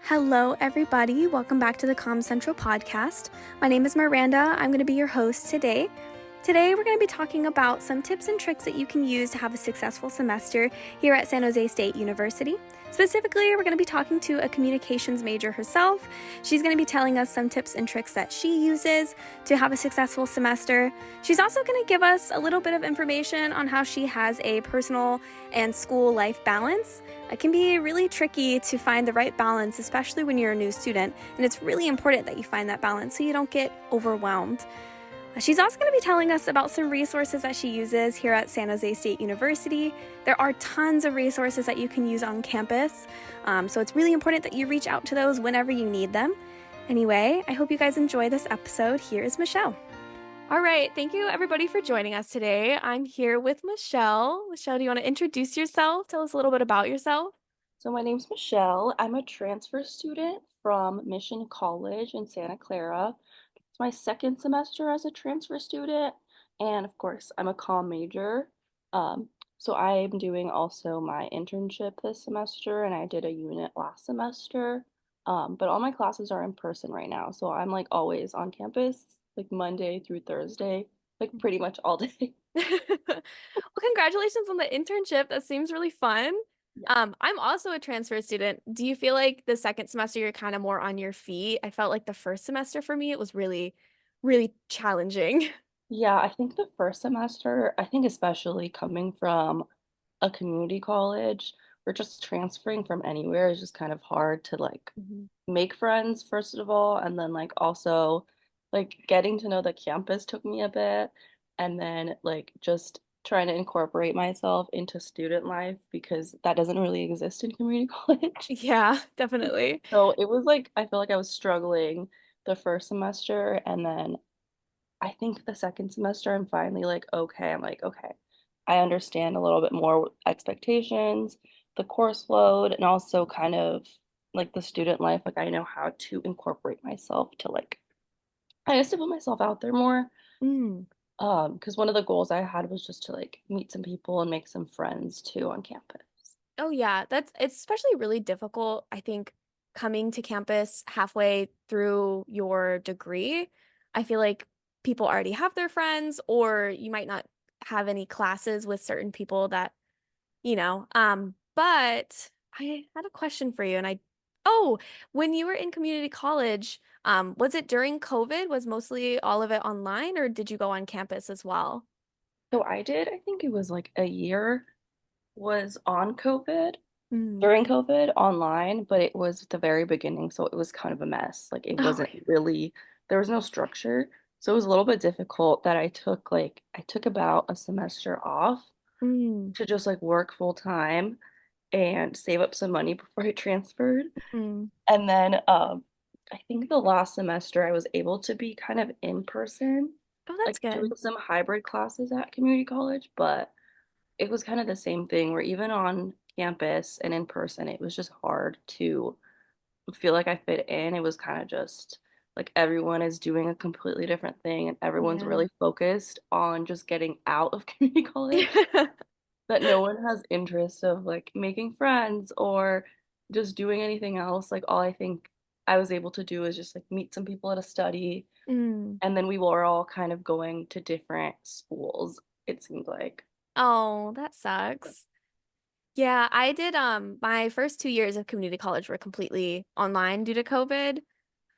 Hello, everybody. Welcome back to the COMM Central podcast. My name is Miranda. I'm going to be your host today. Today, we're going to be talking about some tips and tricks that you can use to have a successful semester here at San Jose State University. Specifically, we're going to be talking to a communications major herself. She's going to be telling us some tips and tricks that she uses to have a successful semester. She's also going to give us a little bit of information on how she has a personal and school life balance. It can be really tricky to find the right balance, especially when you're a new student, and it's really important that you find that balance so you don't get overwhelmed. She's also going to be telling us about some resources that she uses here at San Jose State University. There are tons of resources that you can use on campus, so it's really important that you reach out to those whenever you need them. Anyway, I hope you guys enjoy this episode. Here is Michelle. All right, thank you everybody for joining us today. I'm here with Michelle. Michelle, do you want to introduce yourself? Tell us a little bit about yourself. So my name's Michelle. I'm a transfer student from Mission College in Santa Clara. It's my second semester as a transfer student, and of course, I'm a comm major. So I'm doing also my internship this semester, and I did a unit last semester. But all my classes are in person right now, so I'm like always on campus, like Monday through Thursday, like pretty much all day. Well, congratulations on the internship. That seems really fun. Yeah. I'm also a transfer student. Do you feel like the second semester you're kind of more on your feet? I felt like the first semester for me, it was really, really challenging. Yeah, I think the first semester, I think especially coming from a community college or just transferring from anywhere is just kind of hard to like Mhm. make friends, first of all, and then like also like getting to know the campus took me a bit, and then like just trying to incorporate myself into student life because that doesn't really exist in community college. Yeah, definitely. So it was like I feel like I was struggling the first semester, and then I think the second semester, I'm finally like, okay, I'm like, okay, I understand a little bit more expectations, the course load, and also kind of like the student life. Like, I know how to incorporate myself to like, I guess to put myself out there more. Mm. Because one of the goals I had was just to like meet some people and make some friends too on campus. Oh yeah, it's especially really difficult, I think, coming to campus halfway through your degree. I feel like people already have their friends, or you might not have any classes with certain people that, but I had a question for you, and oh, when you were in community college, was it during COVID? Was mostly all of it online, or did you go on campus as well? So I did, I think it was like a year was on COVID Mm. during COVID online, but it was the very beginning, so it was kind of a mess. Like it Oh, wasn't really, there was no structure. So it was a little bit difficult that I took about a semester off mm. to just like work full time and save up some money before I transferred. Mm. And then I think the last semester I was able to be kind of in person, Oh, like that's doing good. some hybrid classes at community college, but it was kind of the same thing where even on campus and in person, it was just hard to feel like I fit in. It was kind of just like everyone is doing a completely different thing and everyone's Yeah. really focused on just getting out of community college, that no one has interest of like making friends or just doing anything else. Like all I think I was able to do is just like meet some people at a study, Mm. and then we were all kind of going to different schools, it seemed like. Oh, that sucks. Yeah, I did my first 2 years of community college were completely online due to COVID.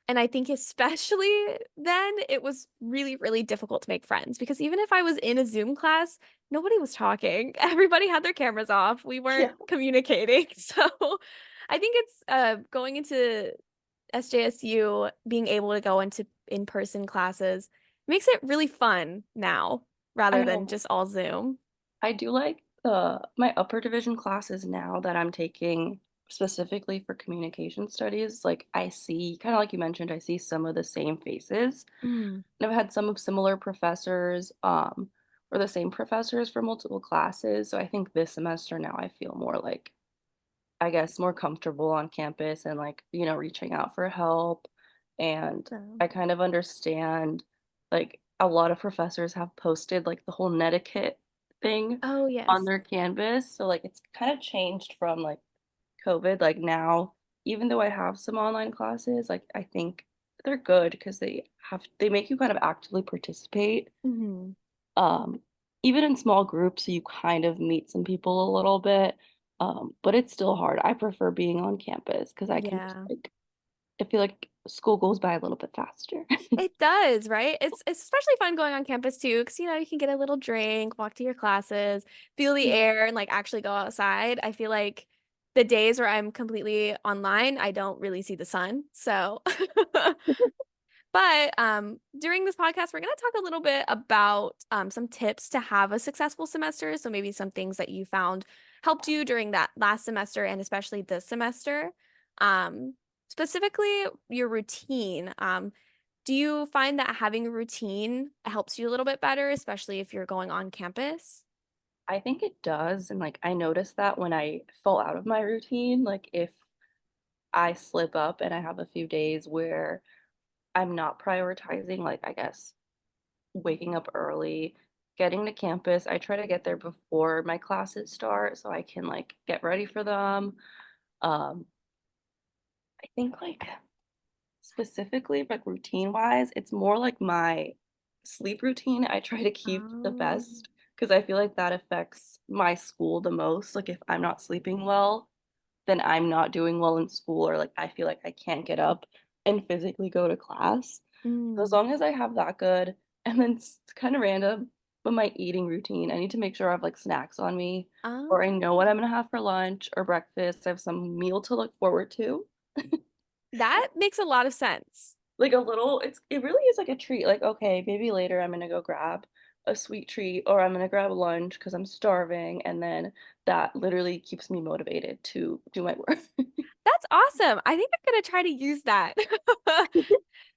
And I think especially then it was really, really difficult to make friends because even if I was in a Zoom class, nobody was talking. Everybody had their cameras off. We weren't Yeah. communicating. So I think it's going into SJSU, being able to go into in-person classes makes it really fun now I rather than know. just all Zoom. I do like my upper division classes now that I'm taking specifically for communication studies. Like I see, kind of like you mentioned, I see some of the same faces. Mm. And I've had some of similar professors, or the same professors for multiple classes. So I think this semester now I feel more like, I guess, more comfortable on campus and like, reaching out for help. And So. I kind of understand like a lot of professors have posted like the whole netiquette thing Oh, on yes. their Canvas. So like it's kind of changed from like COVID. Like now even though I have some online classes, like I think they're good because they make you kind of actively participate. Hmm. Um, Even in small groups, so you kind of meet some people a little bit. But it's still hard. I prefer being on campus because I can just Yeah. like I feel like school goes by a little bit faster. It does, right? It's especially fun going on campus too, because you can get a little drink, walk to your classes, feel the air, and like actually go outside. I feel like the days where I'm completely online, I don't really see the sun. So but during this podcast, we're going to talk a little bit about some tips to have a successful semester. So maybe some things that you found helped you during that last semester and especially this semester. Um, Specifically, your routine. Do you find that having a routine helps you a little bit better, especially if you're going on campus? I think it does, and like I noticed that when I fall out of my routine, like if I slip up and I have a few days where I'm not prioritizing, like I guess waking up early, getting to campus. I try to get there before my classes start so I can like get ready for them. Um, I think like specifically like routine wise, it's more like my sleep routine. I try to keep the Oh. best because I feel like that affects my school the most. Like if I'm not sleeping well, then I'm not doing well in school or like I feel like I can't get up and physically go to class. So as Mm. long as I have that good, and then it's kind of random, but my eating routine, I need to make sure I have like snacks on me or I Oh. know what I'm gonna have for lunch or breakfast. I have some meal to look forward to. That makes a lot of sense. Like a little, it really is like a treat. Like, okay, maybe later I'm gonna go grab a sweet treat or I'm gonna grab lunch because I'm starving, and then that literally keeps me motivated to do my work. That's awesome. I think I'm gonna try to use that.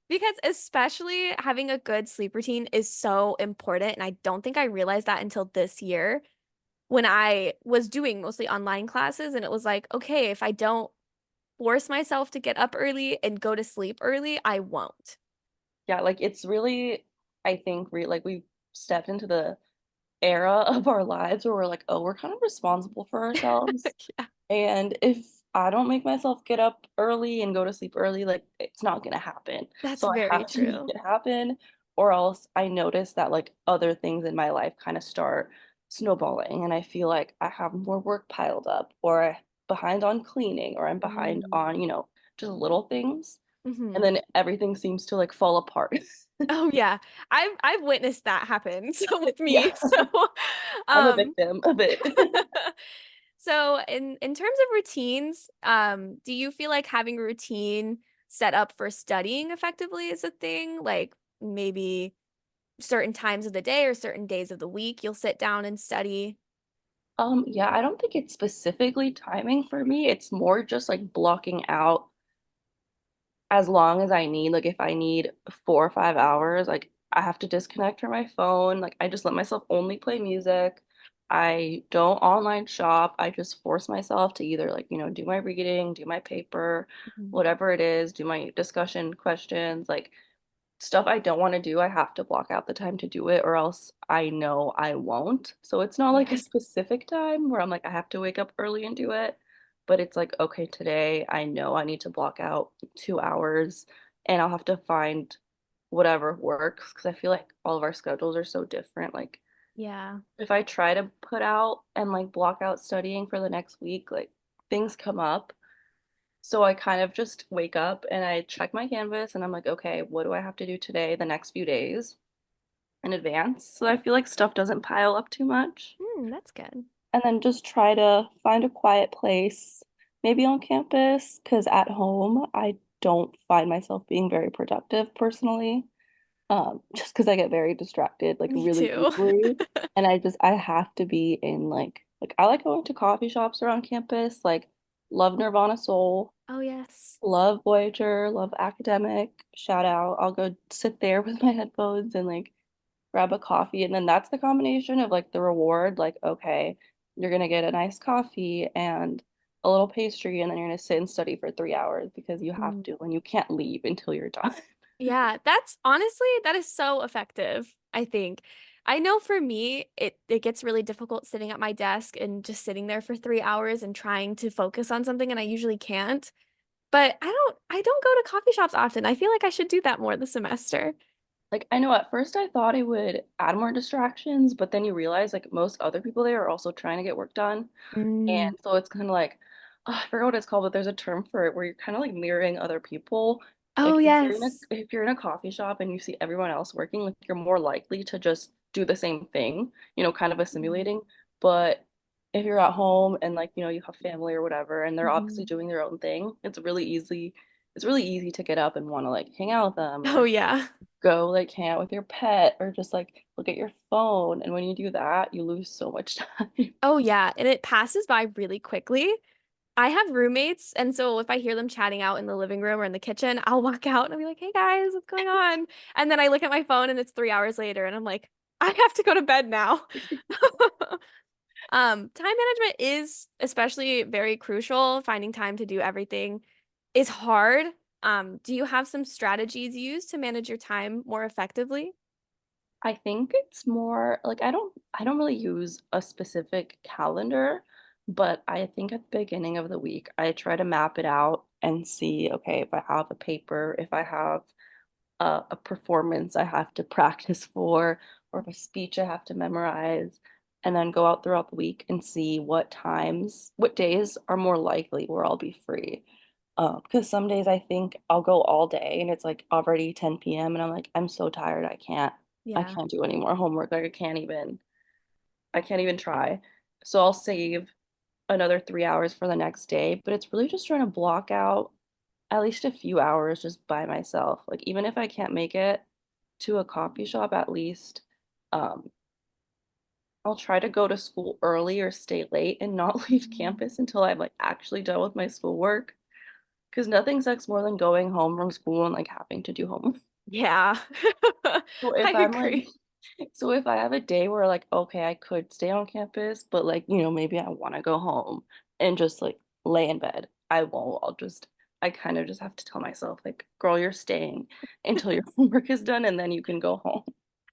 Because especially having a good sleep routine is so important. And I don't think I realized that until this year when I was doing mostly online classes. And it was like, okay, if I don't force myself to get up early and go to sleep early, I won't. Yeah, like it's really, I think, like we've stepped into the era of our lives where we're like, oh, we're kind of responsible for ourselves. Yeah, And if I don't make myself get up early and go to sleep early, like it's not gonna happen. that's So I very have to make true. it happen, or else I notice that like other things in my life kind of start snowballing, and I feel like I have more work piled up, or I'm behind on cleaning, or I'm behind Mm. on, just little things, and Hmm. then everything seems to like fall apart. Oh yeah. I've witnessed that happen so with Yeah, me. So I'm a um victim of it. so in terms of routines, do you feel like having a routine set up for studying effectively is a thing? Like maybe certain times of the day or certain days of the week you'll sit down and study? Yeah, I don't think it's specifically timing for me. It's more just like blocking out as long as I need. Like if I need 4 or 5 hours, like I have to disconnect from my phone. Like I just let myself only play music. I don't online shop. I just force myself to either like, do my reading, do my paper, Mhm. whatever it is, do my discussion questions. Like stuff I don't want to do, I have to block out the time to do it, or else I know I won't. So it's not like Yeah. a specific time where I'm like, I have to wake up early and do it. But it's like, okay, today I know I need to block out 2 hours and I'll have to find whatever works because I feel like all of our schedules are so different. Like, Yeah. if I try to put out and like block out studying for the next week, like things come up, so I kind of just wake up and I check my Canvas and I'm like, okay, what do I have to do today, the next few days in advance? So I feel like stuff doesn't pile up too much. That's good. And then just try to find a quiet place, maybe on campus, because at home I don't find myself being very productive personally. Just because I get very distracted like Me really too. easily. And I have to be in like I like going to coffee shops around campus, like love Nirvana Soul. Oh yes. Love Voyager, love Academic. Shout out. I'll go sit there with my headphones and like grab a coffee. And then that's the combination of like the reward. Like, okay, you're gonna get a nice coffee and a little pastry, and then you're gonna sit and study for 3 hours because you have Mm. to, and you can't leave until you're done. Yeah, that's honestly, that is so effective, I think. I know for me, it gets really difficult sitting at my desk and just sitting there for 3 hours and trying to focus on something, and I usually can't. but I don't go to coffee shops often. I feel like I should do that more this semester. Like I know at first I thought it would add more distractions, but then you realize like most other people there are also trying to get work done. Mm. And so it's kind of like, I forgot what it's called, but there's a term for it where you're kind of like mirroring other people. Oh, Like yes. if you're in a coffee shop and you see everyone else working, like you're more likely to just do the same thing, kind of Mhm. assimilating. But if you're at home and like, you have family or whatever, and they're obviously Mhm. doing their own thing, it's really easy to get up and want to like hang out with them Oh, or yeah. go like hang out with your pet or just like look at your phone. And when you do that, you lose so much time. Oh, yeah. And it passes by really quickly. I have roommates, and so if I hear them chatting out in the living room or in the kitchen, I'll walk out and I'll be like, "Hey guys, what's going on?" And then I look at my phone and it's 3 hours later, and I'm like, "I have to go to bed now." Time management is especially very crucial. Finding time to do everything is hard. Do you have some strategies used to manage your time more effectively? I think it's more like I don't really use a specific calendar, but I think at the beginning of the week I try to map it out and see, okay, if I have a paper, if I have a performance I have to practice for, or if a speech I have to memorize, and then go out throughout the week and see what days are more likely where I'll be free. Because some days I think I'll go all day and it's like already 10 p.m. and I'm like, I'm so tired, I Yeah. can't do any more homework. Like I can't even try. So I'll save another 3 hours for the next day, but it's really just trying to block out at least a few hours just by myself. Like even if I can't make it to a coffee shop, at least um I'll try to go to school early or stay late and not leave Mm. campus until I'm like actually done with my schoolwork. Because nothing sucks more than going home from school and like having to do homework. Yeah. So I if I'm like agree. so if I have a day where like okay, I could stay on campus, but like, maybe I want to go home and just like lay in bed. I won't. I kind of just have to tell myself like, girl, you're staying until your homework is done and then you can go home.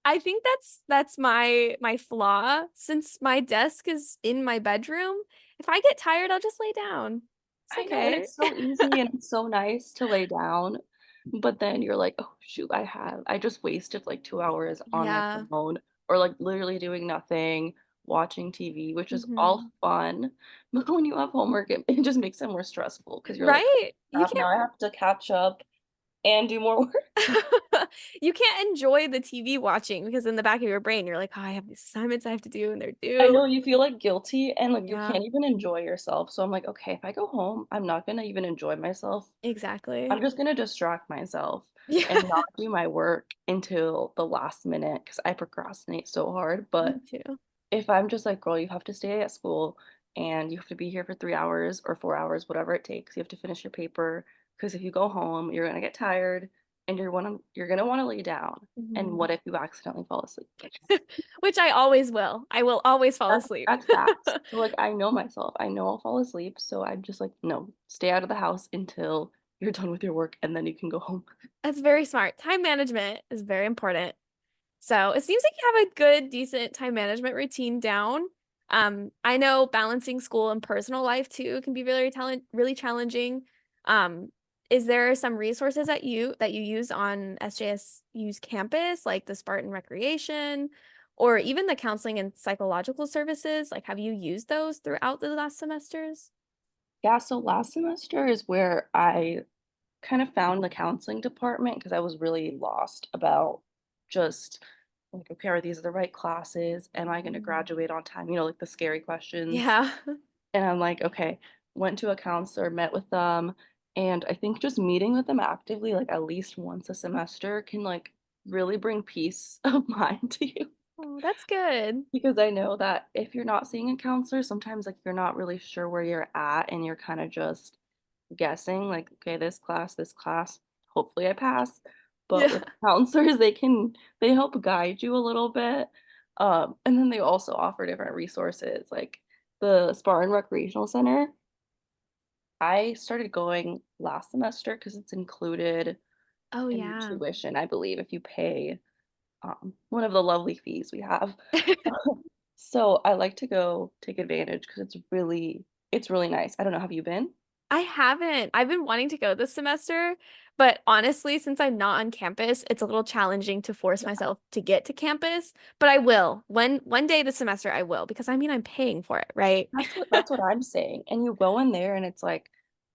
I think that's my flaw. Since my desk is in my bedroom, if I get tired, I'll just lay down. It's I know, and okay. it's so easy and it's so nice to lay down, but then you're like, oh shoot, I just wasted like 2 hours on my Yeah. phone or like literally doing nothing, watching TV, which is all Hmm. fun. But when you have homework, it just makes it more stressful because you're like, oh, Right? You crap, now I have to catch up and do more work. you can't enjoy the TV watching because in the back of your brain you're like, "Oh, I have these assignments I have to do and they're I due." know you feel like guilty and like you Yeah, can't even enjoy yourself. So I'm like, okay, if I go home, I'm not gonna even enjoy myself. I'm exactly. just gonna distract myself Yeah, and not do my work until the last minute because I procrastinate so hard. me But too. if I'm just like, girl, you have to stay at school and you have to be here for 3 hours or 4 hours, whatever it takes. You have to finish your paper because if you go home, you're gonna get tired and you're gonna want to lay down. And Mhm. what if you accidentally fall asleep? Which I always will. I will always fall That's asleep. that's facts. So like I know myself. I know I'll fall asleep. So I'm just like, no, stay out of the house until you're done with your work and then you can go home. That's very smart. Time management is very important. So it seems like you have a good, decent time management routine down. I know balancing school and personal life too can be really challenging. Um, is there some resources that you use on SJSU's campus, like the Spartan Recreation, or even the counseling and psychological services? Like, have you used those throughout the last semesters? Yeah, so last semester is where I kind of found the counseling department because I was really lost about just like, okay, are these the right classes? Am I going to Mm. graduate on time? Like the scary questions. Yeah. And I'm like, okay, went to a counselor, met with them, and I think just meeting with them actively, like at least once a semester, can like really bring peace of mind to you. Oh, that's good. Because I know that if you're not seeing a counselor, sometimes like you're not really sure where you're at and you're kind of just guessing like, okay, this class, hopefully I pass. But Yeah. with counselors, they help guide you a little bit. And then they also offer different resources like the Spartan Recreational Center. I started going last semester because it's included Oh, in your yeah. tuition, I believe, if you pay one of the lovely fees we have. So I like to go take advantage because it's really nice. I don't know, have you been? I haven't. I've been wanting to go this semester, but honestly, since I'm not on campus, it's a little challenging to force Yeah, myself to get to campus, but I will. One day this semester I will because I mean I'm paying for it, right? that's what I'm saying. And you go in there and it's like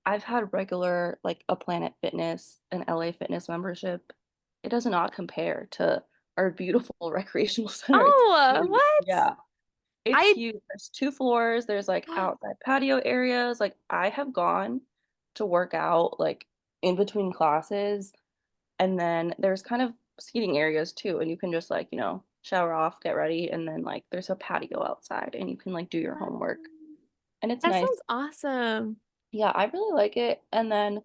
I've had regular like a Planet Fitness, an LA Fitness membership. It does not compare to our beautiful recreational center. It's Oh, huge. what? Yeah. It's I huge. There's two floors. There's like outside patio areas. Like I have gone to work out like in between classes, and then there's kind of seating areas too, and you can just like, shower off, get ready, and then like there's a patio outside and you can like do your homework. And it's that nice. sounds awesome. Yeah, I really like it. And then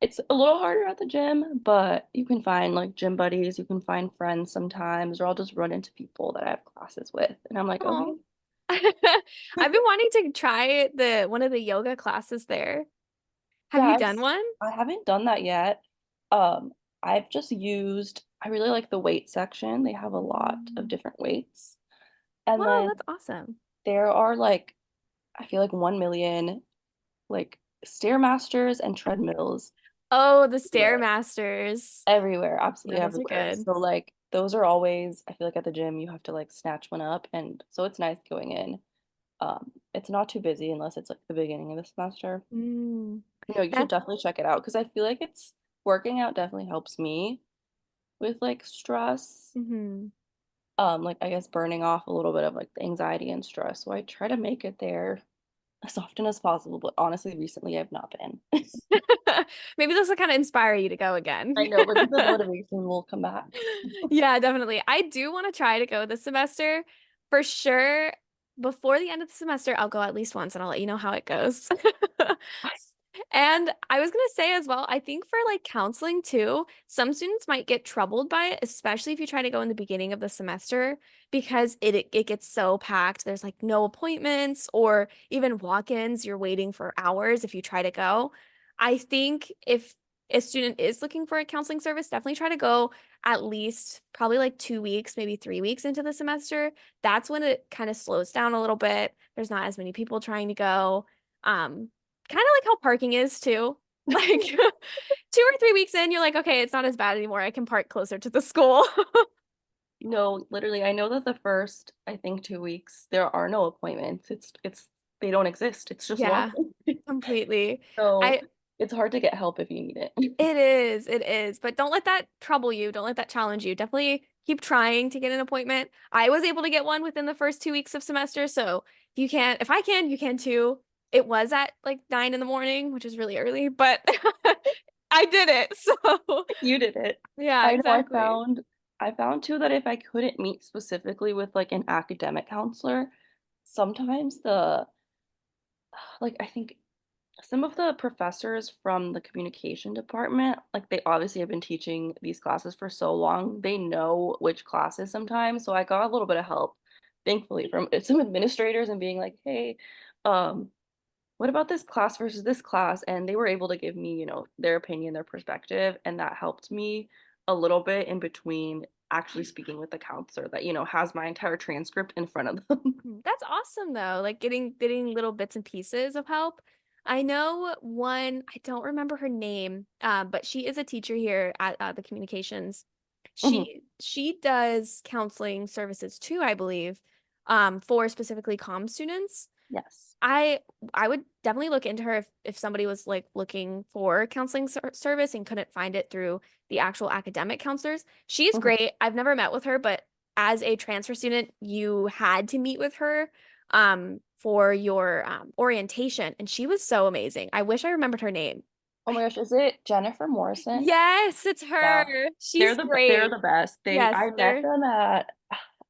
it's a little harder at the gym, but you can find like gym buddies, you can find friends sometimes, or I'll just run into people that I have classes with. And I'm like, okay. Oh. I've been wanting to try the one of the yoga classes there. Have Yeah, you done one? I haven't done that yet. Um, I've just used, I really like the weight section. They have a lot of Mm. different weights. And Wow, then that's awesome. there are like, I feel like 1 million like Stairmasters and treadmills Oh, the everywhere, Stairmasters. absolutely Yeah, those are everywhere. good. So like those are always, I feel like at the gym you have to like snatch one up, and so it's nice going in. It's not too busy unless it's like the beginning of the semester. Mm. You should That definitely check it out because I feel like it's working out definitely helps me with like stress. mhm. Like I guess burning off a little bit of like the anxiety and stress. So I try to make it there as often as possible, but honestly, recently I've not been. Maybe this will kind of inspire you to go again. I know, maybe the motivation will come back. Yeah, definitely. I do want to try to go this semester. For sure, before the end of the semester, I'll go at least once and I'll let you know how it goes. And I was gonna say as well, I think for like counseling too, some students might get troubled by it, especially if you try to go in the beginning of the semester because it gets so packed. There's like no appointments or even walk-ins. You're waiting for hours if you try to go. I think if a student is looking for a counseling service, definitely try to go at least probably like 2 weeks, maybe 3 weeks into the semester. That's when it kind of slows down a little bit. There's not as many people trying to go. Um, Kind of like how parking is too. Like 2 or 3 weeks in, you're like, okay, it's not as bad anymore. I can park closer to the school. No, literally, I know that the first, I think 2 weeks, there are no appointments. It's they don't exist. It's just Yeah, walking. completely. So I it's hard to get help if you need it. it is, but don't let that trouble you. Don't let that challenge you. Definitely keep trying to get an appointment. I was able to get one within the first 2 weeks of semester, so if I can, you can too. It was at like 9 in the morning, which is really early, but I did it. So You did it. yeah, I know exactly. I found too that if I couldn't meet specifically with like an academic counselor, sometimes the like I think some of the professors from the communication department, like they obviously have been teaching these classes for so long, they know which classes sometimes. So I got a little bit of help, thankfully, from some administrators and being like, hey, um, what about this class versus this class? And they were able to give me, their opinion, their perspective, and that helped me a little bit in between actually speaking with the counselor that, has my entire transcript in front of them. That's awesome though, like getting little bits and pieces of help. I know one, I don't remember her name, but she is a teacher here at the communications. Mhm. She does counseling services too, I believe, for specifically comm students. Yes. I I would definitely look into her if somebody was like looking for counseling service and couldn't find it through the actual academic counselors. She's Mhm. great. I've never met with her, but as a transfer student, you had to meet with her for your orientation, and she was so amazing. I wish I remembered her name. Oh my gosh, is it Jennifer Morrison? Yes, it's her. Yeah. She's They're great. the best. Yes, I met they're them at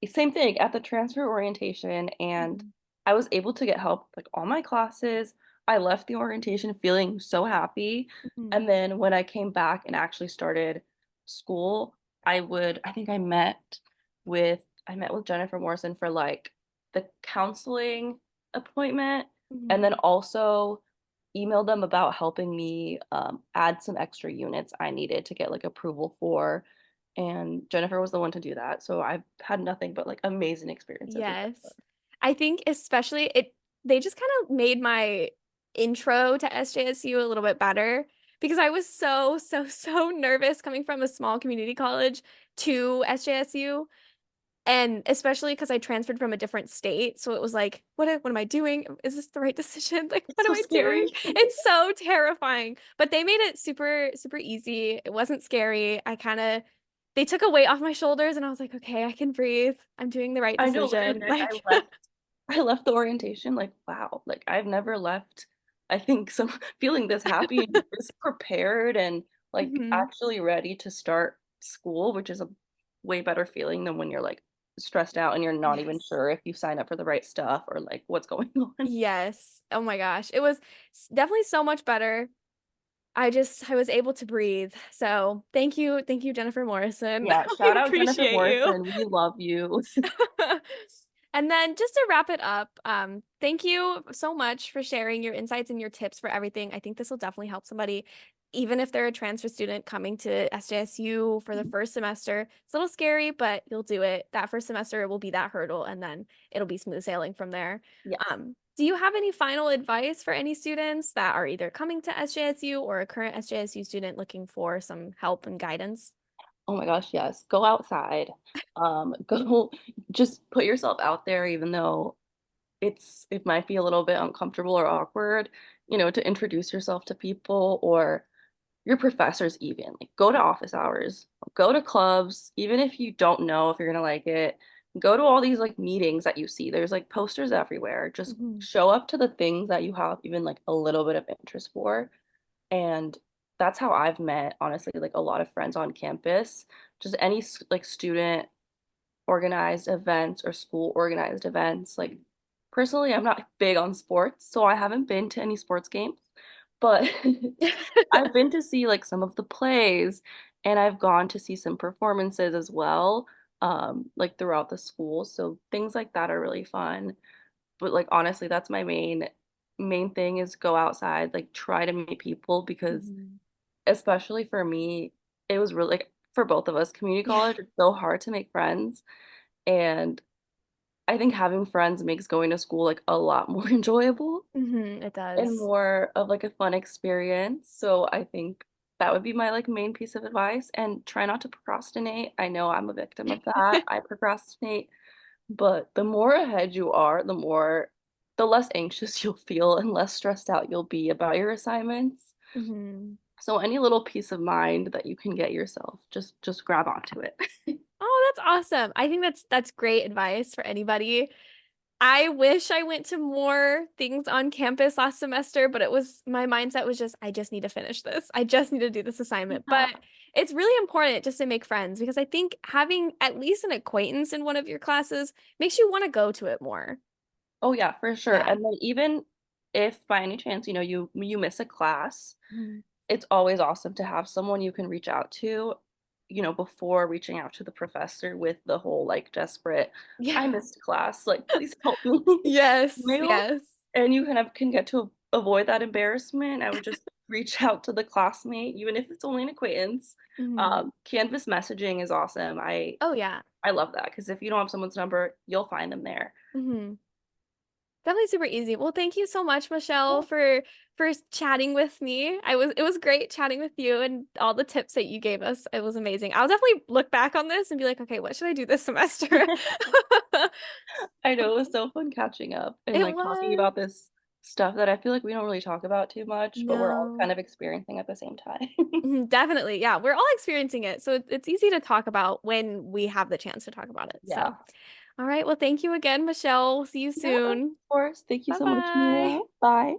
same thing at the transfer orientation, and Mhm. I was able to get help with like all my classes. I left the orientation feeling so happy. Mhm. And then when I came back and actually started school, I think I met with Jennifer Morrison for like the counseling appointment, and Mhm. then also emailed them about helping me add some extra units I needed to get like approval for. And Jennifer was the one to do that. So I've had nothing but like amazing experiences with Yes. Jennifer. I think especially they just kind of made my intro to SJSU a little bit better because I was so nervous coming from a small community college to SJSU. And especially because I transferred from a different state. So it was like, what am I doing? Is this the right decision? Like, It's what am so I doing? scary. It's so terrifying. But they made it super easy. It wasn't scary. They took a weight off my shoulders and I was like, okay, I can breathe. I'm doing the right I know, literally, decision. like Like, I left the orientation like, wow, like I've never left, I think so feeling this happy and this prepared and like mhm. actually ready to start school, which is a way better feeling than when you're like stressed out and you're not even Yes. sure if you signed up for the right stuff or like what's going on. Yes. Oh my gosh. It was definitely so much better. I was able to breathe. So thank you, Jennifer Morrison. Yeah, We shout out Jennifer appreciate you. Morrison. We love you. And then just to wrap it up, thank you so much for sharing your insights and your tips for everything. I think this will definitely help somebody, even if they're a transfer student coming to SJSU for the first semester. It's a little scary, but you'll do it. That first semester will be that hurdle, and then it'll be smooth sailing from there. Yes. Do you have any final advice for any students that are either coming to SJSU or a current SJSU student looking for some help and guidance? Oh my gosh, yes. Go outside. Go just put yourself out there even though it might be a little bit uncomfortable or awkward, to introduce yourself to people or your professors even. Like go to office hours, go to clubs, even if you don't know if you're gonna like it. Go to all these like meetings that you see. There's like posters everywhere. Just Mhm. show up to the things that you have even like a little bit of interest for. And that's how I've met, honestly, like a lot of friends on campus. Just any like student organized events or school organized events. Like personally, I'm not big on sports, so I haven't been to any sports games, but I've been to see like some of the plays and I've gone to see some performances as well, like throughout the school. So things like that are really fun. But like honestly, that's my main thing is go outside, like try to meet people because Mhm. especially for me, it was really like for both of us, community Yeah. college, it's so hard to make friends. And I think having friends makes going to school like a lot more enjoyable It and does. more of like a fun experience. So I think that would be my like main piece of advice and try not to procrastinate. I know I'm a victim of that. I procrastinate, but the more ahead you are, the less anxious you'll feel and less stressed out you'll be about your assignments. Mhm. So any little peace of mind that you can get yourself, just grab onto it. Oh, that's awesome. I think that's great advice for anybody. I wish I went to more things on campus last semester, but it was my mindset was just I just need to finish this. I just need to do this assignment. Yeah. But it's really important just to make friends because I think having at least an acquaintance in one of your classes makes you want to go to it more. Oh yeah, for sure. Yeah. And then even if by any chance, you miss a class, Mhm. it's always awesome to have someone you can reach out to, before reaching out to the professor with the whole like desperate, Yeah. I missed class, like please help me Yes, mail. yes. And you kind of can get to avoid that embarrassment. I would just reach out to the classmate, even if it's only an acquaintance. Mhm. Canvas messaging is awesome. Oh yeah. I love that because if you don't have someone's number, you'll find them there. Mhm. Definitely super easy. Well, thank you so much, Yeah. Michelle, for chatting with me. It was great chatting with you and all the tips that you gave us. It was amazing. I'll definitely look back on this and be like, okay, what should I do this semester? I know it was so fun catching up and It like talking was. about this stuff that I feel like we don't really talk about too much, but we're all No. kind of experiencing at the same time. Definitely. Yeah, we're all experiencing it. So it's easy to talk about when we have the chance to talk about it. Yeah. So, all right. Well, thank you again, Michelle. See you Yeah, of soon. course. Thank you so much, Bye-bye. Maria. Bye.